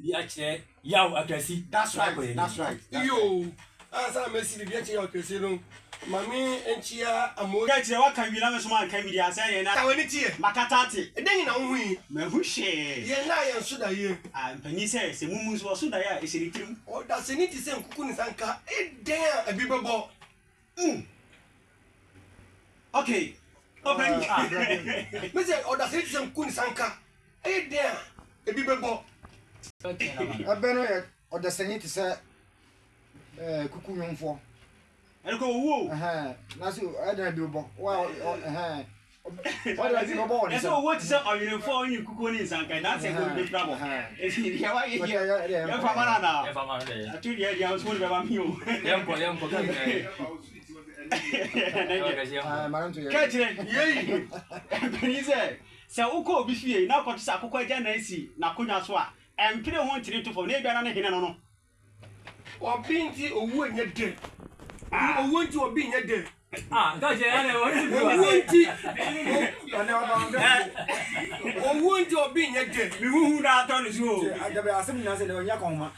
bi akyerɛ yaw akrasi. That's right. Yo, asa Messi bi akyerɛ yaw akrasi no. Mami enchia amo. Akyerɛ wa kan wi na me so man kan wi dia sɛ yɛ na. Ta wani tie. Makatate. Edan na ho yi. Me hu hye. Ye na ye nso da ye. Mpani sɛ mumu so so da ya esiri tirim. O da se ni ti se nkuku ni sanka. Edan abi bebo. Okay. Open. Me say o da se ni ti se nkuku ni sanka. Edan abi bebo. Abeno ye o da se ni ti se kuku nyomfo. Elko wo. Na so edan bi bo. Wa What do I think about it? So what is up on your phone? You cook on inside, and that's a good trouble. If you have a year, you're from Anna. I told you, I was going to have you. Catch it, yea. He said, so Oko Biffy, now got Sakoko Janesi, Nakuna Swa, and Peter wanted to for neighbor and a hinano. Or being or when you're dead. Or want to be a dead. Don't you want to be a dead. We who not on his room. I have asked him now, Yakoma.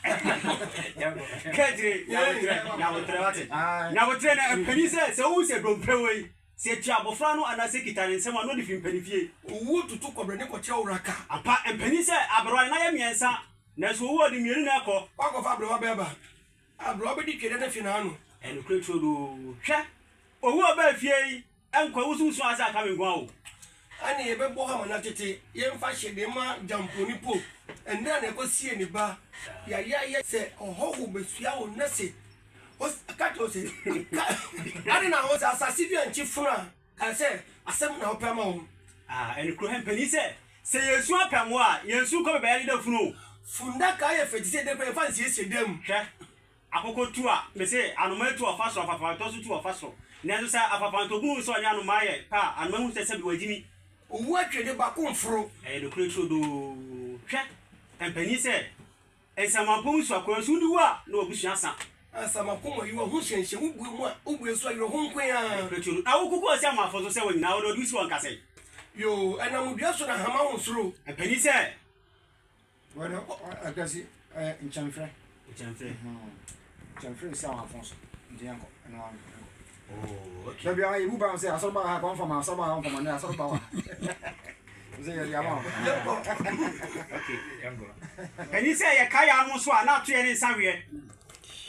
Catch it, now a trainer and Penny says, so who's a broke away? Say Chabofrano and a secretary and someone not if you penny. Who to talk of Reneco Chowraka? A part and Penny said, Abraham Yansa. That's who are the Mirinaco. Walk of Abra Beba. Abra Bedi Finano. And the creature do. O wo ba fie enkwa wususu asa ka me gwan o ani ebe bo ha manatete ye mfa hyede ma jamponi po enda na ekosie ni ba ya se ohowo besua o nase o akato se ani na ho sa asasi bi anchi funa ka se asem na opema o en kro hempani se yesu apamo a yesu ko be ya da funu funda ka ye fetise de pe fa nsie dem hwe akoko tu a me se anoma tu ofaso afafa to so tu ofaso Nezo sa apapanto gun so anya no maye pa anmahu sese bi wagini owu atwede ba konfro do kreto do hwe empani se ensamampom so akora so ndu a na obusua sa asamampom yi wo ho hyenhye ubu mu a ubu so ayro ho nkwan a kreto awukuko se amafo so se wanyina wo do isi won kase yo anamu bia so na hama ho soro empani se bueno akasi enchanfre sa Afonso ndianko na oh okay bia ai bu ba se asoba ha kon fama asoba ha fama na asoba ze ya ma okay yango eni se ye kaya no so a na to ye ni sawe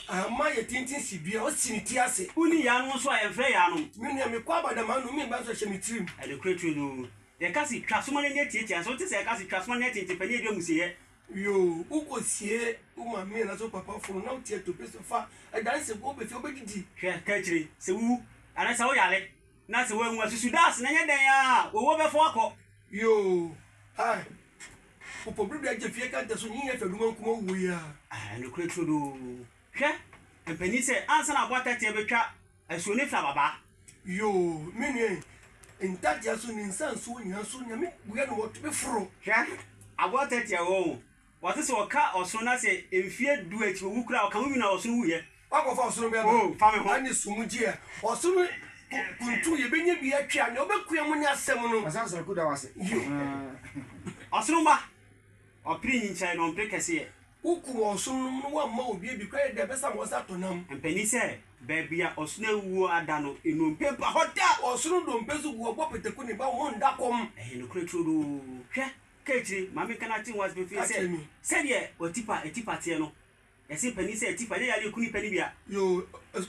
ama ye tintin sibia o siniti ase uni ya no so a ye fre ya no me me kwa bada ma no me ba so hye mitirim e de kretu no ye kasi twasoma ne tietia so te se kasi twasoma ne tintin pani e de musie yo uko sie uma me na so papa funu na utie to peso fa adanse go be fi obegidi hwe ka kire se wu ana se wo yale na se wo enwa susu das na nya den a wo be fo akọ yo ha popo bibia je fie ka daso nyi ya faduma kuma wu ya no kretu do hwe empani se ansa na bota tie betwa asuo ne fra baba yo mini entadia so ni nsanso nya so nya me buya no wo be furo hwe abota tie wo what is oka oso na se emfie du achi owu kura oka wu na oso wu ye wakofa oso be oh fa me ho ani sumuji e oso no kuntu ye benye bi atwa ne obekua mu ni asem no asansa ku da wase oso no ba opri nyincha no mpre kese ye uku oso no wa ma obi bi kwa de besa mo sa tonam empani se bebia oso na wu ada no enu pepa hoda oso no do mpezu wo bopeteku ni ba ho ndakom no kretu do hwe Ketri, mami kana tin was be said ye otipa etipa tie no. Yesi pani se etipa ye yale kuni pani bia. Yo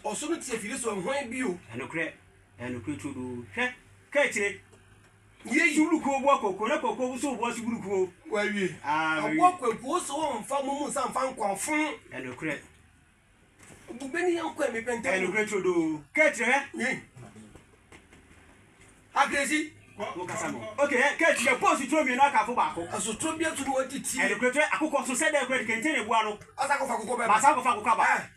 oso no tie fili so hwan bi o. Eno kre to do. Hwe Ketri. Ye yulu ko bo akoko na koko so bo si buru ko. Wa wie. Akoko so won fa mu sa fa nkwanfon. Eno kre. Bu beni yankwa me penta. Eno kre to do. Ketri he? Agresi. Okay, catch your post to me na ka fo ba ko. Aso to bia to no titi. E de kwetre akukọ so said the credit kente bua no. Asako fa akukọ ba. Asako fa akukọ ba.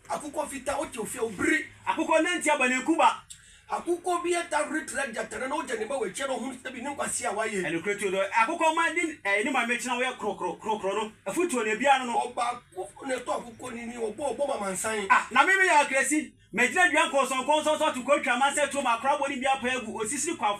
Akukọ fita o che ofia obiri. Akukọ nanti aba na kuba. Akukọ bia ta retrade jatana no je ne ba we che no hu bi ne kwase a waye. E de kwetre do akukọ ma din ni ma mechina we krokro no. Afutuo na bia no. Oba ko ne to akukọ ni obo ma mansan. Na me ya kresi. Mejina duan konson to ko twama se to makra bodi bia pa egu osisi kwa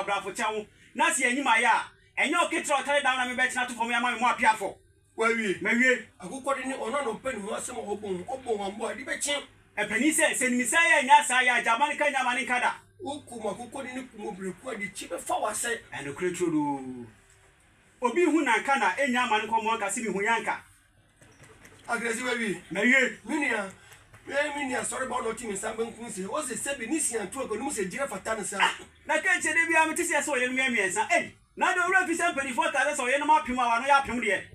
brafo chawo na se anyima ya enye oketro tare down na me betina to fom ya ma me mo apiafo Wawie. Mawie. Akukọ de ni ono no pe ni ho asem obon wambo adi be chen. Penise se nimisa ya nya sa ya jamani ka nya mani kada. Okum akukọ de ni kumobreku adi chi be fa wase. Eno kretro obi hu na nka na enya mani ko mo nka si bi hu yanka. Agresi wawie. Mawie. Minia sorry about not in some kunsi. O se sebi ni si antu ko ni mu se jira fata ne sa. Na ka che de bia meti se so ye no miensa. Na do ura fi 74,000 so ye no ma pema wa no ya pem de.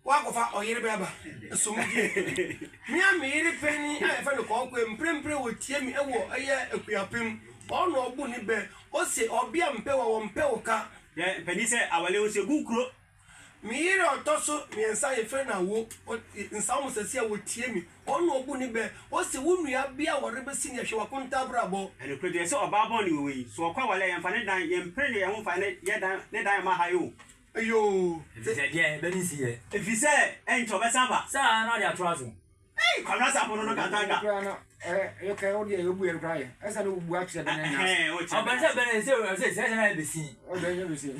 Wa ko fa oyere be aba. So mu die. Mi a me yere pani a fa no ko emprempre wo tie mi ewo eye akuapem. O no obu ni be. O se obia mpe wo mpe wo ka. Ye pani se awale o se gunkro. Mi yere otoso mi ensa ye fe na wo. Nsa mo se se wo tie mi. O no obu ni be. O se wo nua bia wo rebe si ne hwe wa konta brabo. Eno kretro se oba bon ni we. So kwa wale yan fa ne dan ye mpre ye ho fa ne ye dan ne dan ma hayo. Ayo. Je be ni si ye. Efise ento be samba. Sa na dia trazo. Kwamna sa pono no katanga. Eu quero dia eu buer praia. Essa no buar que você tá nessa. O ben se ben se na be si. O ben eu sei.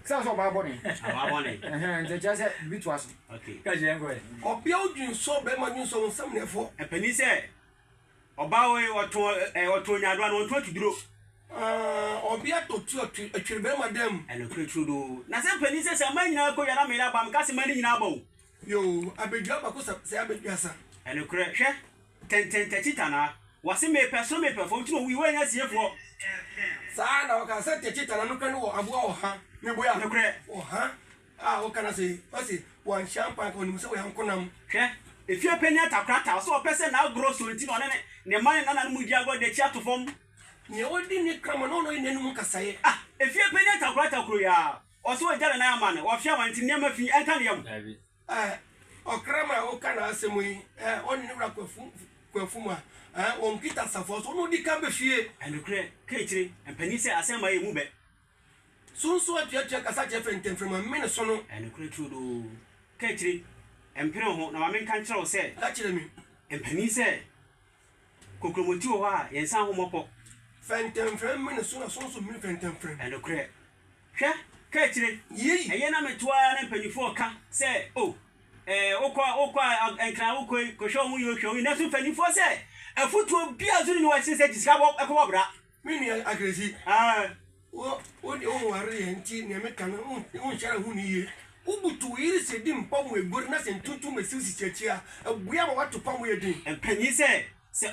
Só só ba boni. Ba boni. Nje já se bitwas. Okay. Ka je ngo e. Obia odwin so be ma dwin so nsam ne fo. Epani se oba we oto nyado na onto atuduro. Obia to tu atwere be madam. Eno kretro do. Na se pani se man nyina ko yana me na bam ka se man nyina ba o. Yo, abedua ba ko se abedua sa. Eno kre hwe ten tachitana. Wase me person me perform ti no wi we nya siefo. Sa na o ka se tachitana no kan wo aboa o ha. Me boya. Eno kre. O ha. O kana se, o se wan champagne ko ni se wo yankonam. Hwe efie pani atakrata so o pese na agro so nti no ne man na na mu di agro de chi atofom. Ni odi ni krama no ni nenu kasaye. Efie pani atakrata kro ya. O so jare na ya man. O fia wan ti ne ma fi enta ne yam. Okrama o kana asemu yi oni ni wura kwafu ma on kita safo so no di kan be fie eno kre kechire empani se asema ye mu be sunso atuatua kasa che fentemfrema mene so no eno kre tudo kechire empire ho na ma men kan kire o se la kire mi empani se kokromoti o ha ye nsan ho mopo fentemfrema mene so na sunso mene fentemfrema eno kre hwe kechire yi eye na metoa na empani fo ka se okwa enkra okwa ko show mu yo show na so fani fo se afutu bia zuri ni wa se disika bo ekwa bra mini agresi o de o ware enti ne me kan o nshara hu ni ye ubutu yiri se di mpom egbori na se ntutu mesisi chechia abuya ma watu pam ye din empani se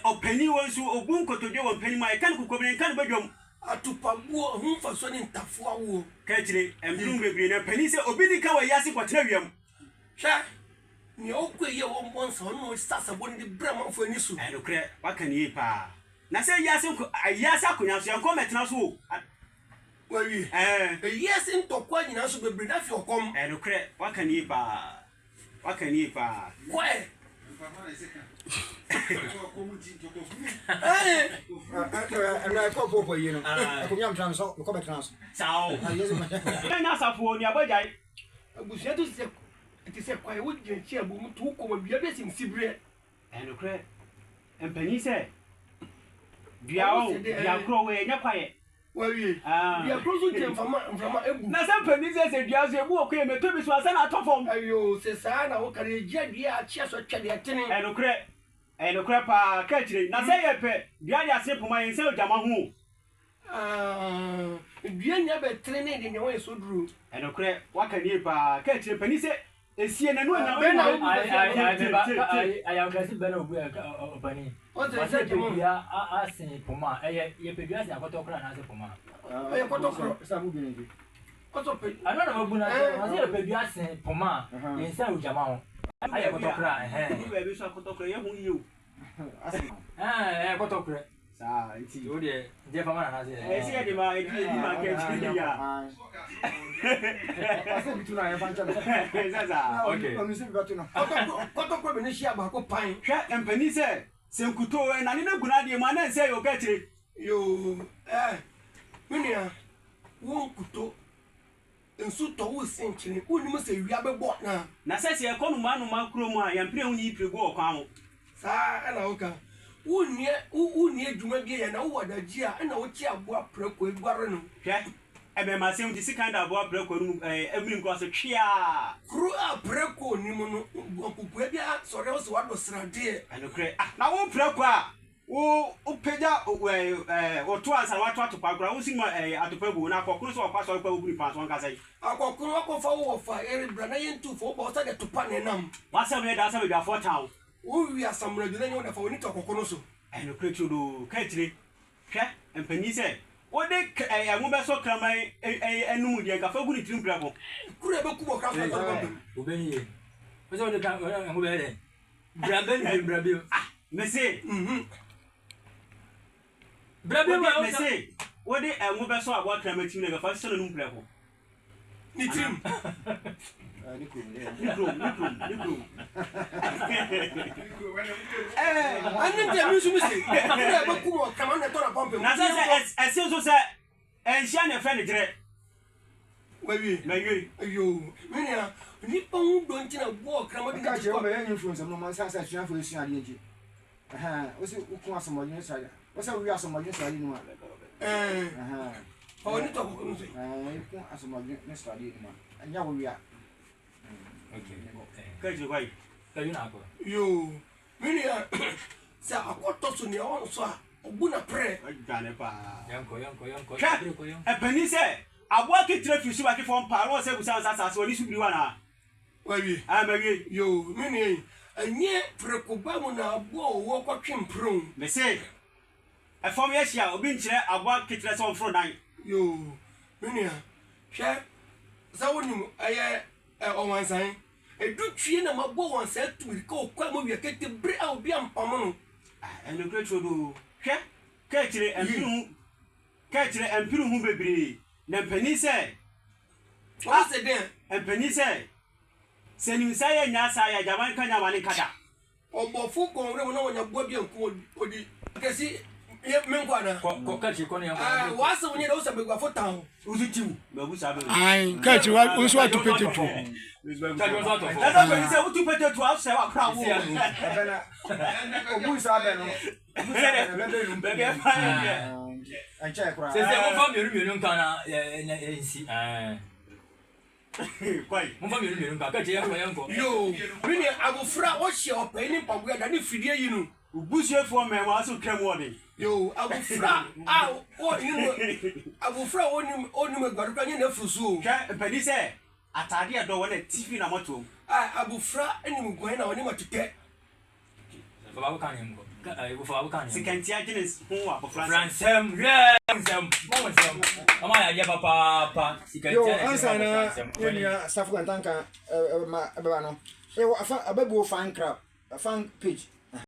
opani wonsu ogun kotode won pani ma e kan kokobren kan badwom atupabuo hu fa so ni ntafo awo kachire emprum bebre na pani se obi di ka wa yasi kwatena wiam sha ni okwe ye wo mbonso no sasa boni brama fo ani su eno kre waka ni pa na se yasi akonya so yanko metena so wawi yesi ntokwa nyina so bebre na fi okom eno kre waka ni pa kwe na ko popo yino ko nyam transo ko be transo sao na safo ni abajai abusia to se ti se kwa wo gyenchi abu mutu ko ma bia be sim sibre eno kre empani se bia kro we nya kwaye wawi bia kro so je mfama ebu na se empani se bia so ebu okwe meto bi so asa na atofom ayo se sa na wo kare gya bia a chia so twade atene eno kre pa kachire na se ye pe bia ya se poma yen se ojama hu bia nya be trene de ne wo so duru eno kre waka ni pa kachire pani se esie na no nya I am kasi bena obu opani. O te se ke bia asin poma ye pe bia asin akotokra na asin poma. E kotokro sa mu bi ni koto pe Ano na mabu na asin pe bia asin poma ye nsa ojama ho. Aye kotokra ni be bi so akotokra ye hu yiu kotokra sa iti o de pama na asin esie de ma kachire ya asa bitu na ya fancha zaza okay o mi se bitu na kotokro be ne hia ba ko pan hwe empani se nkuto na ni na guna de ma na se yo kachire yo minia wo kuto ensu to wo senchire uni mo se wia be bo na se se ekonu ma kuro mu a yampire hu ni prego okwa ho sa ana oka uni adwuma bi ya na wo wadaji a na wo chi aboa preko egware no hwe ebe ma se mu disi kanda aboa preko no emiri nko so twia kru a preko nim no nkukua bia sɔre wo se wado srade anokre na wo prekwa wo peja wo to ansa wa to atopa kura wo sima atopa bu na akokoro so okwa so okwa bu ni panso nka sai akokoro akɔfa wo fa ere bra na yentu fo bo sa de topa ne nam wasa me da sa be da 4 town wo wi asamra dwena nyo da fa woni to akokoro so anokre chudo ka tire hwɛ empani se wo de enwo be so kraman enum de ka fa gu ni tirim brako kura be ku bo ka fa to obeni ye o se o de ka enwo be de brabe me se brabe ma me se wo de enwo be so abo kraman tirim de ka fa so num brako ni tirim Nikro. Ani de mi sumi se. Kura be ku mo kama na to na pompe. Na se so se enhia na fe ne gire. Mawie. Ayo. Menia, ni pa hu do ntina bo kama de ka che o me influence no man sa sua for esu ade nji o se ku asomo ni sa ya o se wi asomo ni sa ade no o ni to ko no se ku asomo ni sa ade no anya wo wi a Kaji wai. Kaji na ko. Yo. Menia, sa akoto so ni o so a obu na pre. Gane pa. Yanko. Epani se abo akitire fi su akifo mpa ro se busa sa so ni su biri wana. Wawi. Mawie. Yo, menia. Anye prekoba mo na abo wo kwa twempron. Me se efom ye hia obi nkire abo akitire se onfro dan. Yo. Menia. Hwe sa wonim aye owansan edu twie na mabo wansan tumiri ka okwa mo wi kete bre a obi ampam no eno kretro do hwe ka tire empiru hu bebre na mpani se o se den empani se senim sa ya nya sa ya jaban kanya mane kada obofu konre mo na wonya bo bi anku odi kesi ye menkwa na ko kachi ko ne yanko wasa wonye da usabe gwa fotan uzitiu babu sabe ai kachi wa unso atupetetu kachi wa to na do se utupetetu afse wa kra wo bena obu sa be no obu se de bebe fa ye ancha kura se mo fa miru nka na nsi kwai mo fa miru nka kachi yanko yo mini agofra o hye opani pabuya da ne fidie yi no ubusuefo me wa so krem wode yo agofra agofra onim gbaruka nye na fusu ka pedi se atade edo wona tv na moto agofra enim gwan na onim atete baba kan yem ko go fa kan yem sikantia jenes ho wa fransem ama ya dia papa sikantia yo ansa na yenia safu kantanka ma beba no e afa ababu fan crab fan page